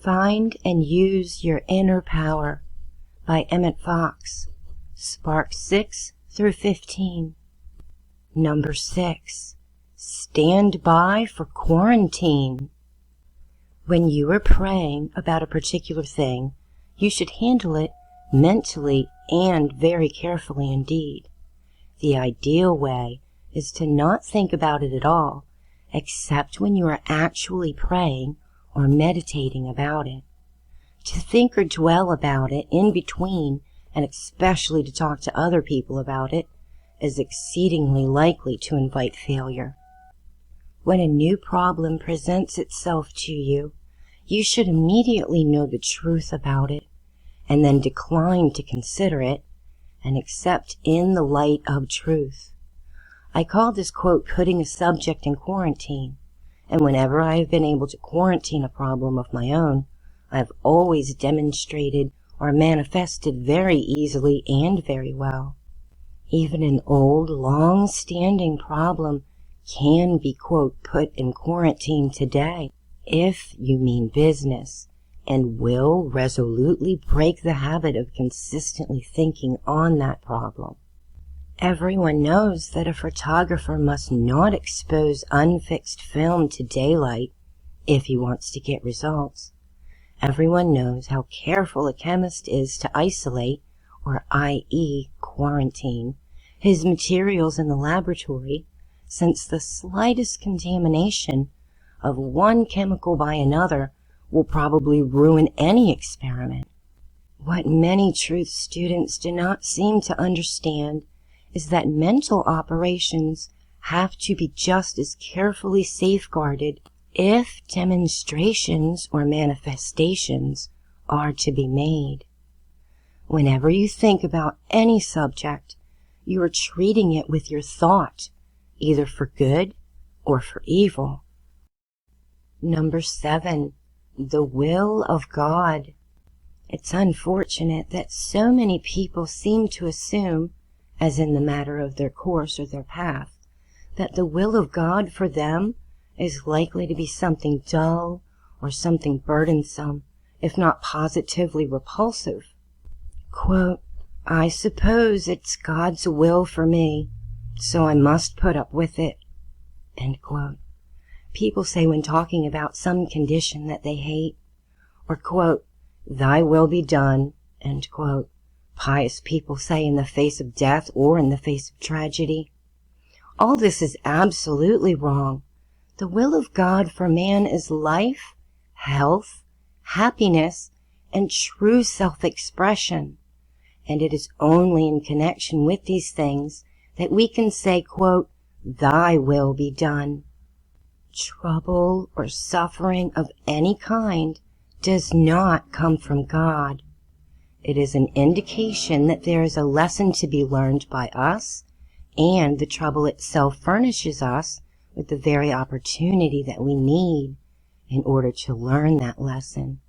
Find and use your inner power by Emmet Fox, Spark 6 through 15. Number 6. Stand by for quarantine. When you are praying about a particular thing, you should handle it mentally and very carefully indeed. The ideal way is to not think about it at all, except when you are actually praying or meditating about it. To think or dwell about it in between, and especially to talk to other people about it, is exceedingly likely to invite failure. When a new problem presents itself to you, you should immediately know the truth about it, and then decline to consider it, and accept in the light of truth. I call this quote putting a subject in quarantine, and whenever I have been able to quarantine a problem of my own, I have always demonstrated or manifested very easily and very well. Even an old, long-standing problem can be, quote, put in quarantine today, if you mean business, and will resolutely break the habit of consistently thinking on that problem. Everyone knows that a photographer must not expose unfixed film to daylight if he wants to get results. Everyone knows how careful a chemist is to isolate, or i.e. quarantine, his materials in the laboratory, since the slightest contamination of one chemical by another will probably ruin any experiment. What many truth students do not seem to understand is that mental operations have to be just as carefully safeguarded if demonstrations or manifestations are to be made. Whenever you think about any subject, you are treating it with your thought, either for good or for evil. Number 7. The will of God. It's unfortunate that so many people seem to assume, as in the matter of their course or their path, that the will of God for them is likely to be something dull or something burdensome, if not positively repulsive. Quote, I suppose it's God's will for me, so I must put up with it. End quote. People say when talking about some condition that they hate, or, quote, thy will be done, end quote, pious people say in the face of death or in the face of tragedy. All this is absolutely wrong. The will of God for man is life, health, happiness, and true self-expression. And it is only in connection with these things that we can say, quote, thy will be done. Trouble or suffering of any kind does not come from God. It is an indication that there is a lesson to be learned by us, and the trouble itself furnishes us with the very opportunity that we need in order to learn that lesson,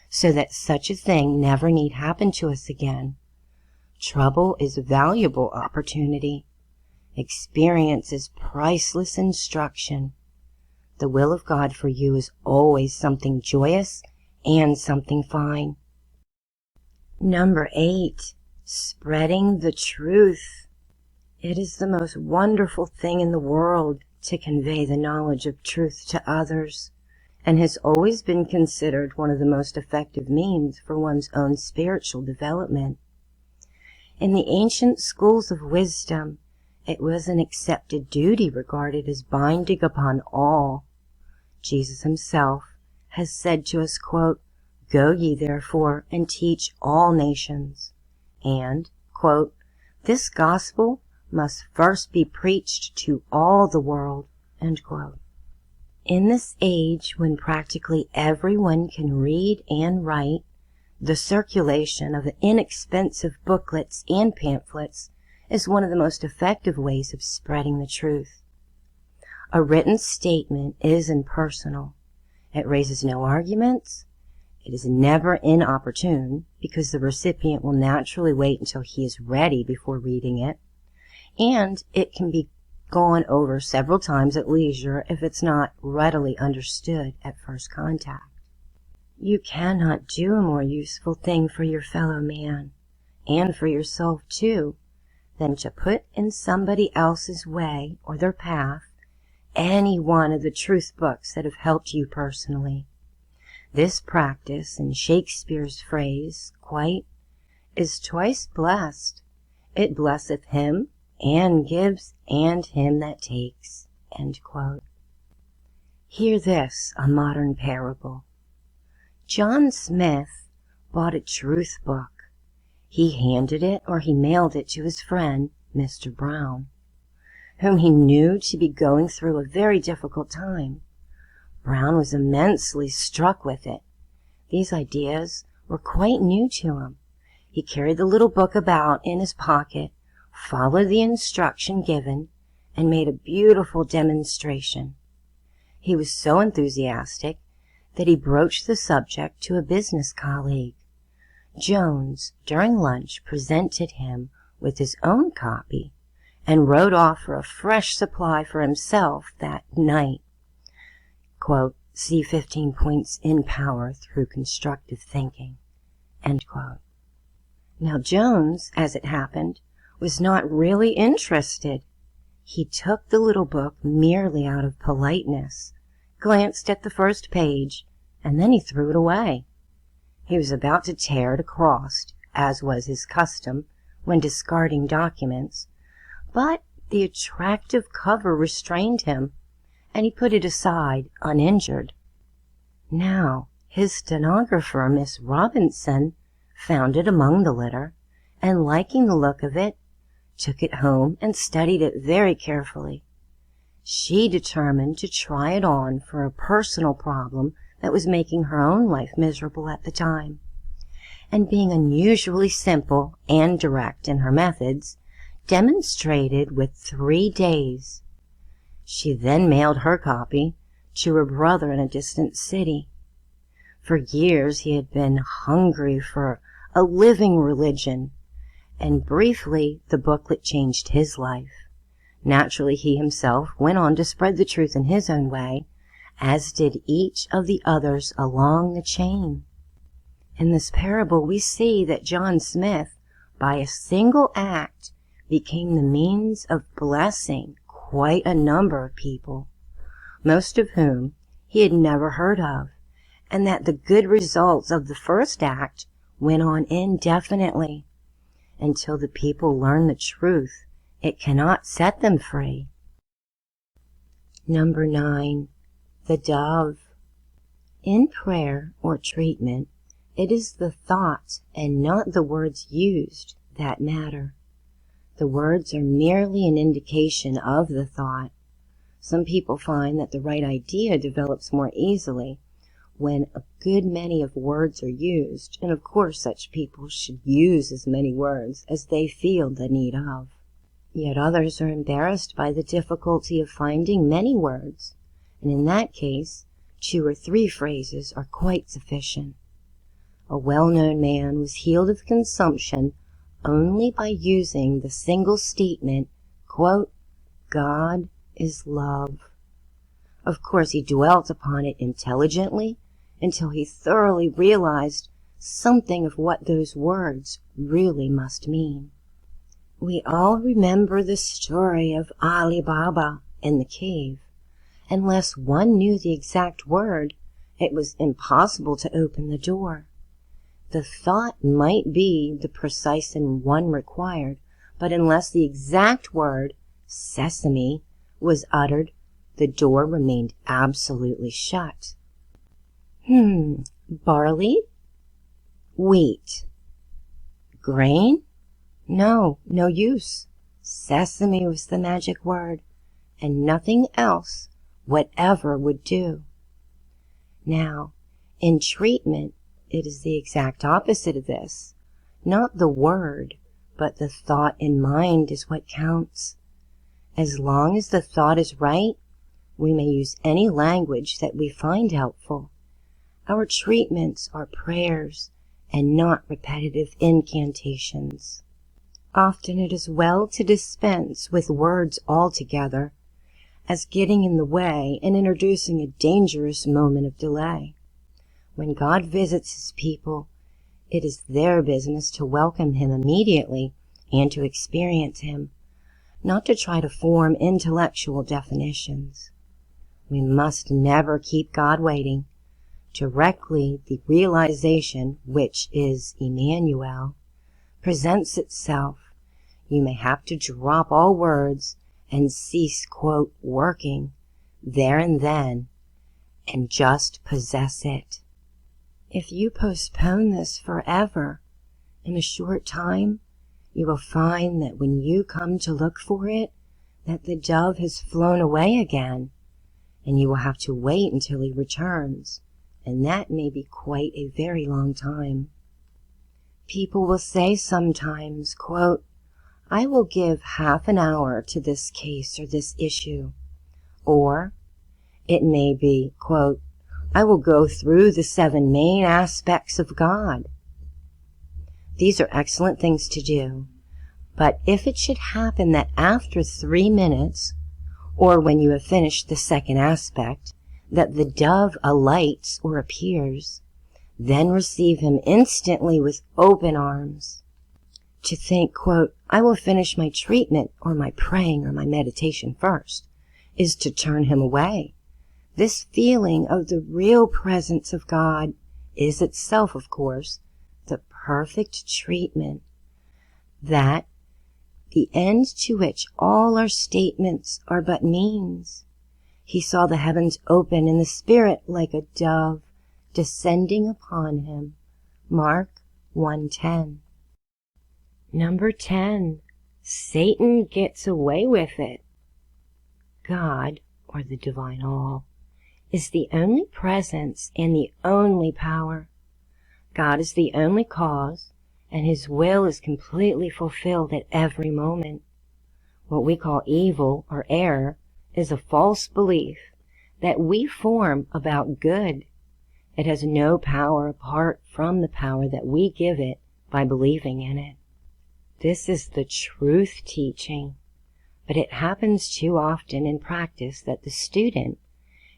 so that such a thing never need happen to us again. Trouble is valuable opportunity. Experience is priceless instruction. The will of God for you is always something joyous and something fine. Number 8. Spreading the truth. It is the most wonderful thing in the world to convey the knowledge of truth to others, and has always been considered one of the most effective means for one's own spiritual development. In the ancient schools of wisdom, it was an accepted duty regarded as binding upon all. Jesus himself has said to us, quote, go ye therefore and teach all nations, and, quote, this gospel must first be preached to all the world, end quote. In this age when practically everyone can read and write, the circulation of inexpensive booklets and pamphlets is one of the most effective ways of spreading the truth. A written statement is impersonal. It raises no arguments. It is never inopportune, because the recipient will naturally wait until he is ready before reading it, and it can be gone over several times at leisure if it's not readily understood at first contact. You cannot do a more useful thing for your fellow man, and for yourself too, than to put in somebody else's way or their path any one of the truth books that have helped you personally. This practice, in Shakespeare's phrase, quite, is twice blessed. It blesseth him, and gives, and him that takes. End quote. Hear this, a modern parable. John Smith bought a truth book. He handed it or he mailed it to his friend, Mr. Brown, whom he knew to be going through a very difficult time. Brown was immensely struck with it. These ideas were quite new to him. He carried the little book about in his pocket, followed the instruction given, and made a beautiful demonstration. He was so enthusiastic that he broached the subject to a business colleague. Jones, during lunch, presented him with his own copy and wrote off for a fresh supply for himself that night. Quote, see 15 points in power through constructive thinking. End quote. Now Jones, as it happened, was not really interested. He took the little book merely out of politeness, glanced at the first page, and then he threw it away. He was about to tear it across, as was his custom when discarding documents, but the attractive cover restrained him, and he put it aside uninjured. Now his stenographer, Miss Robinson, found it among the litter, and liking the look of it, took it home and studied it very carefully. She determined to try it on for a personal problem that was making her own life miserable at the time, and being unusually simple and direct in her methods, demonstrated with 3 days. She then mailed her copy to her brother in a distant city. For years he had been hungry for a living religion, and briefly the booklet changed his life. Naturally, he himself went on to spread the truth in his own way, as did each of the others along the chain. In this parable we see that John Smith, by a single act, became the means of blessing quite a number of people, most of whom he had never heard of, and that the good results of the first act went on indefinitely. Until the people learn the truth, it cannot set them free. Number 9. The dove. In prayer or treatment, it is the thought and not the words used that matter. The words are merely an indication of the thought. Some people find that the right idea develops more easily when a good many of words are used, and of course such people should use as many words as they feel the need of. Yet others are embarrassed by the difficulty of finding many words, and in that case 2 or 3 phrases are quite sufficient. A well-known man was healed of consumption only by using the single statement, quote, God is love. Of course he dwelt upon it intelligently until he thoroughly realized something of what those words really must mean. We all remember the story of Ali Baba in the cave. Unless one knew the exact word, it was impossible to open the door. The thought might be the precise one required, but unless the exact word, sesame, was uttered, the door remained absolutely shut. Barley? Wheat? Grain? No use. Sesame was the magic word, and nothing else whatever would do. Now, in treatment, it is the exact opposite of this. Not the word, but the thought in mind is what counts. As long as the thought is right, we may use any language that we find helpful. Our treatments are prayers and not repetitive incantations. Often it is well to dispense with words altogether, as getting in the way and introducing a dangerous moment of delay. When God visits his people, it is their business to welcome him immediately and to experience him, not to try to form intellectual definitions. We must never keep God waiting. Directly the realization, which is Emmanuel, presents itself, you may have to drop all words and cease, quote, working there and then, and just possess it. If you postpone this forever, in a short time, you will find that when you come to look for it, that the dove has flown away again, and you will have to wait until he returns, and that may be quite a very long time. People will say sometimes, quote, I will give half an hour to this case or this issue. Or it may be, quote, I will go through the 7 main aspects of God. These are excellent things to do. But if it should happen that after 3 minutes, or when you have finished the second aspect, that the dove alights or appears, then receive him instantly with open arms. To think, quote, I will finish my treatment or my praying or my meditation first, is to turn him away. This feeling of the real presence of God is itself, of course, the perfect treatment, that the end to which all our statements are but means. He saw the heavens open and the Spirit like a dove descending upon him. Mark 1:10. Number 10. Satan gets away with it. God, or the divine all, is the only presence and the only power. God is the only cause, and his will is completely fulfilled at every moment. What we call evil or error is a false belief that we form about good. It has no power apart from the power that we give it by believing in it. This is the truth teaching, but it happens too often in practice that the student,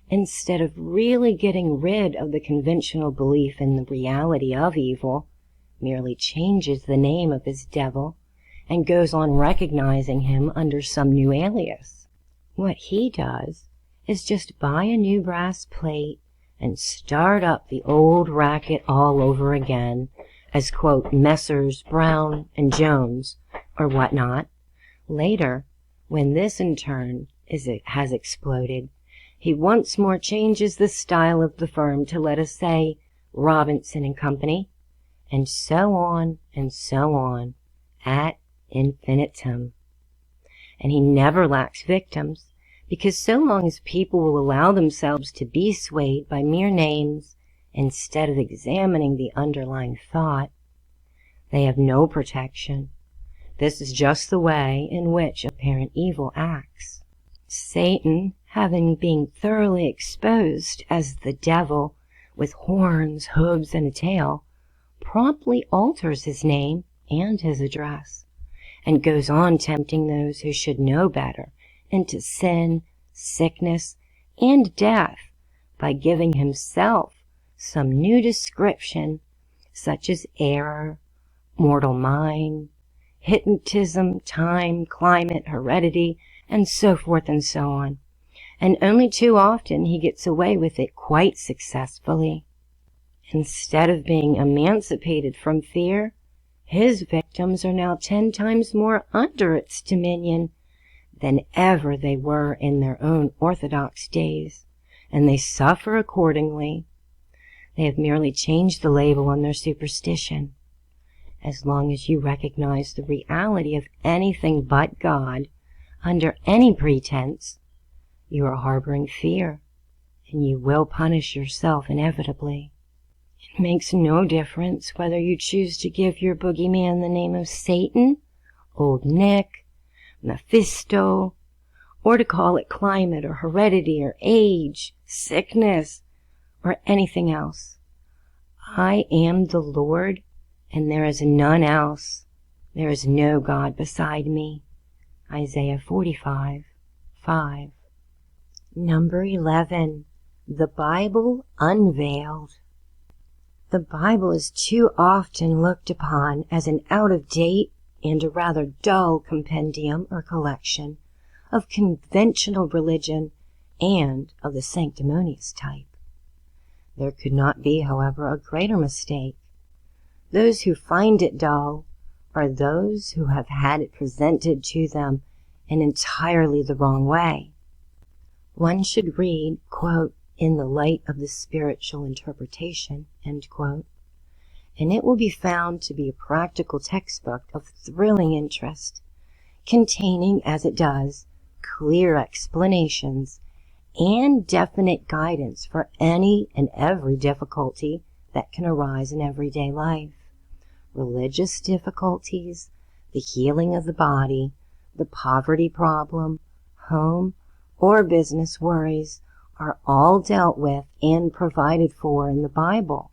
instead of really getting rid of the conventional belief in the reality of evil, merely changes the name of his devil and goes on recognizing him under some new alias. What he does is just buy a new brass plate and start up the old racket all over again as, quote, Messrs. Brown and Jones, or whatnot. Later, when this in turn has exploded, he once more changes the style of the firm to, let us say, Robinson and Company, and so on, ad infinitum. And he never lacks victims, because so long as people will allow themselves to be swayed by mere names instead of examining the underlying thought, they have no protection. This is just the way in which apparent evil acts. Satan, having been thoroughly exposed as the devil with horns, hooves, and a tail, promptly alters his name and his address, and goes on tempting those who should know better into sin, sickness, and death by giving himself some new description, such as error, mortal mind, hypnotism, time, climate, heredity, and so forth and so on. And only too often he gets away with it quite successfully. Instead of being emancipated from fear, his victims are now 10 times more under its dominion than ever they were in their own orthodox days, and they suffer accordingly. They have merely changed the label on their superstition. As long as you recognize the reality of anything but God under any pretense, you are harboring fear, and you will punish yourself inevitably. It makes no difference whether you choose to give your boogeyman the name of Satan, Old Nick, Mephisto, or to call it climate or heredity or age, sickness, or anything else. I am the Lord, and there is none else. There is no God beside me. Isaiah 45:5. Number 11. The Bible Unveiled. The Bible is too often looked upon as an out-of-date and a rather dull compendium or collection of conventional religion and of the sanctimonious type. There could not be, however, a greater mistake. Those who find it dull are those who have had it presented to them in entirely the wrong way. One should read, quote, in the light of the spiritual interpretation, end quote, and it will be found to be a practical textbook of thrilling interest, containing, as it does, clear explanations and definite guidance for any and every difficulty that can arise in everyday life. Religious difficulties, the healing of the body, the poverty problem, home or business worries are all dealt with and provided for in the Bible.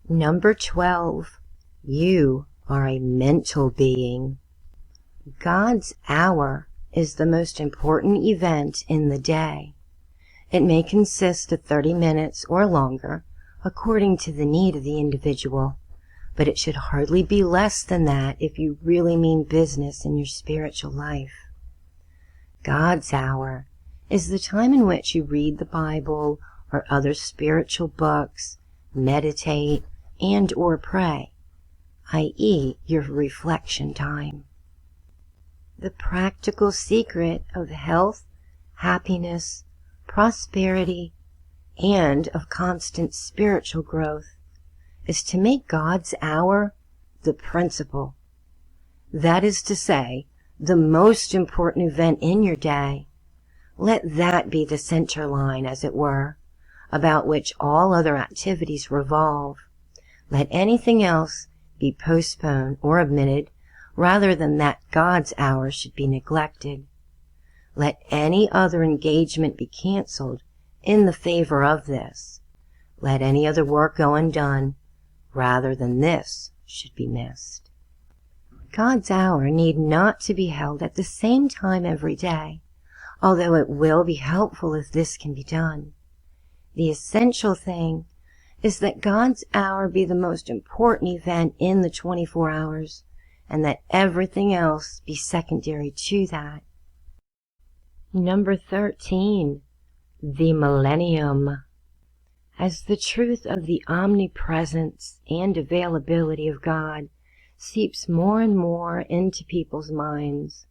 Number 12. You are a mental being. God's hour is the most important event in the day. It may consist of 30 minutes or longer, according to the need of the individual, but it should hardly be less than that if you really mean business in your spiritual life. God's hour is the time in which you read the Bible or other spiritual books, meditate, and or pray, i.e., your reflection time. The practical secret of health, happiness, prosperity, and of constant spiritual growth is to make God's hour the principal. That is to say, the most important event in your day. Let that be the center line, as it were, about which all other activities revolve. Let anything else be postponed or omitted, rather than that God's hour should be neglected. Let any other engagement be canceled in the favor of this. Let any other work go undone, rather than this should be missed. God's hour need not to be held at the same time every day, although it will be helpful if this can be done. The essential thing is that God's hour be the most important event in the 24 hours, and that everything else be secondary to that. Number 13. The millennium. As the truth of the omnipresence and availability of God seeps more and more into people's minds,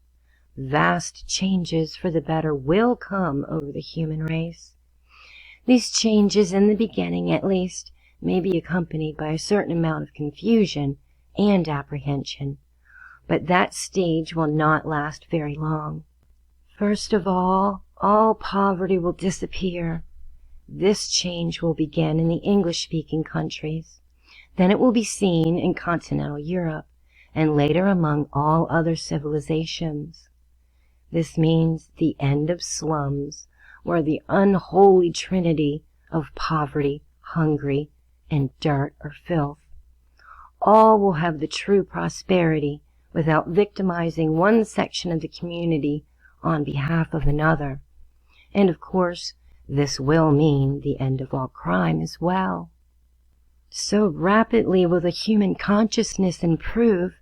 vast changes for the better will come over the human race. These changes, in the beginning at least, may be accompanied by a certain amount of confusion and apprehension, but that stage will not last very long. First of all poverty will disappear. This change will begin in the English-speaking countries. Then it will be seen in continental Europe, and later among all other civilizations. This means the end of slums, where the unholy trinity of poverty, hunger, and dirt or filth. All will have the true prosperity without victimizing one section of the community on behalf of another. And of course, this will mean the end of all crime as well. So rapidly will the human consciousness improve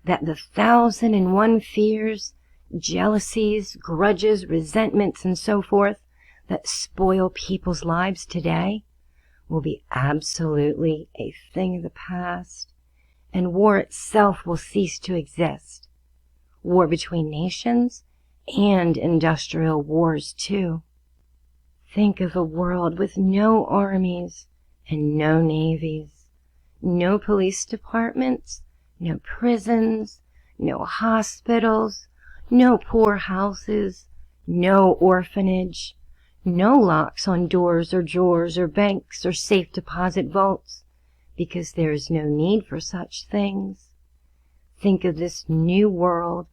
that the 1,001 fears, jealousies, grudges, resentments, and so forth that spoil people's lives today will be absolutely a thing of the past, and war itself will cease to exist. War between nations and industrial wars too. Think of a world with no armies and no navies, no police departments, no prisons, no hospitals, no poorhouses, no orphanage, no locks on doors or drawers or banks or safe deposit vaults, because there is no need for such things. Think of this new world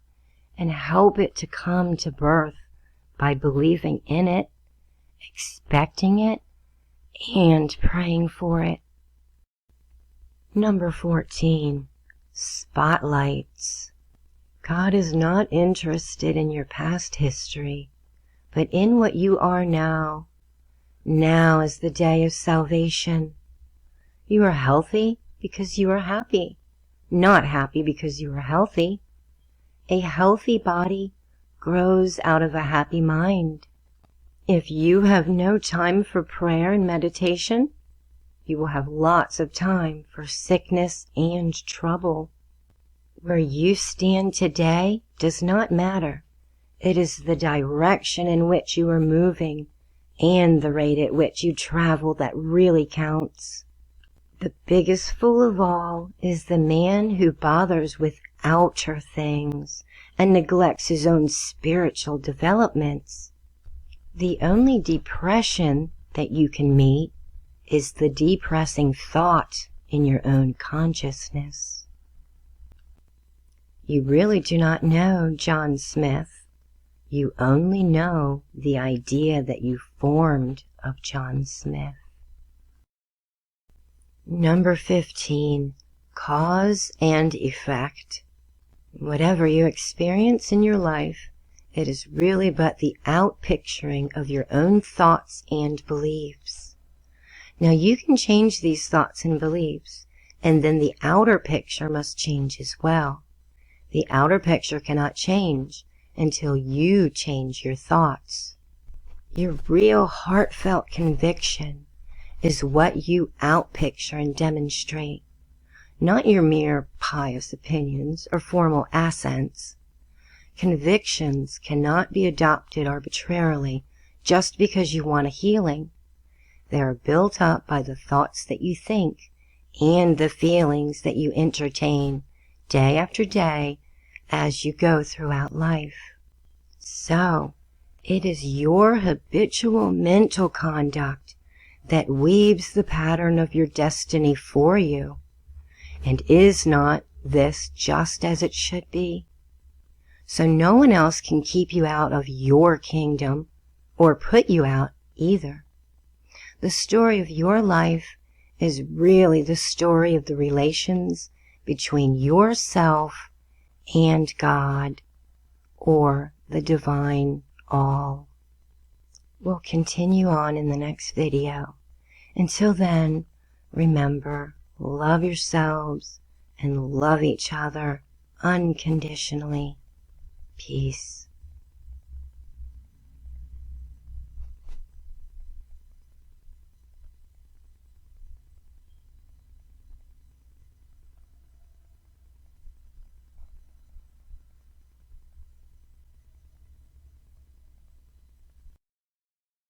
and help it to come to birth by believing in it, expecting it, and praying for it. Number 14. Spotlights. God is not interested in your past history, but in what you are now. Now is the day of salvation. You are healthy because you are happy, not happy because you are healthy. A healthy body grows out of a happy mind. If you have no time for prayer and meditation, you will have lots of time for sickness and trouble. Where you stand today does not matter. It is the direction in which you are moving and the rate at which you travel that really counts. The biggest fool of all is the man who bothers with outer things and neglects his own spiritual developments. The only depression that you can meet is the depressing thought in your own consciousness. You really do not know John Smith. You only know the idea that you formed of John Smith. Number 15, cause and effect. Whatever you experience in your life, it is really but the outpicturing of your own thoughts and beliefs. Now you can change these thoughts and beliefs, and then the outer picture must change as well. The outer picture cannot change until you change your thoughts. Your real heartfelt conviction is what you outpicture and demonstrate, not your mere pious opinions or formal assents. Convictions cannot be adopted arbitrarily just because you want a healing. They are built up by the thoughts that you think and the feelings that you entertain day after day as you go throughout life. So, it is your habitual mental conduct that weaves the pattern of your destiny for you. And is not this just as it should be? So no one else can keep you out of your kingdom or put you out either. The story of your life is really the story of the relations between yourself and God, or the divine all. We'll continue on in the next video. Until then, remember, love yourselves and love each other unconditionally. Peace.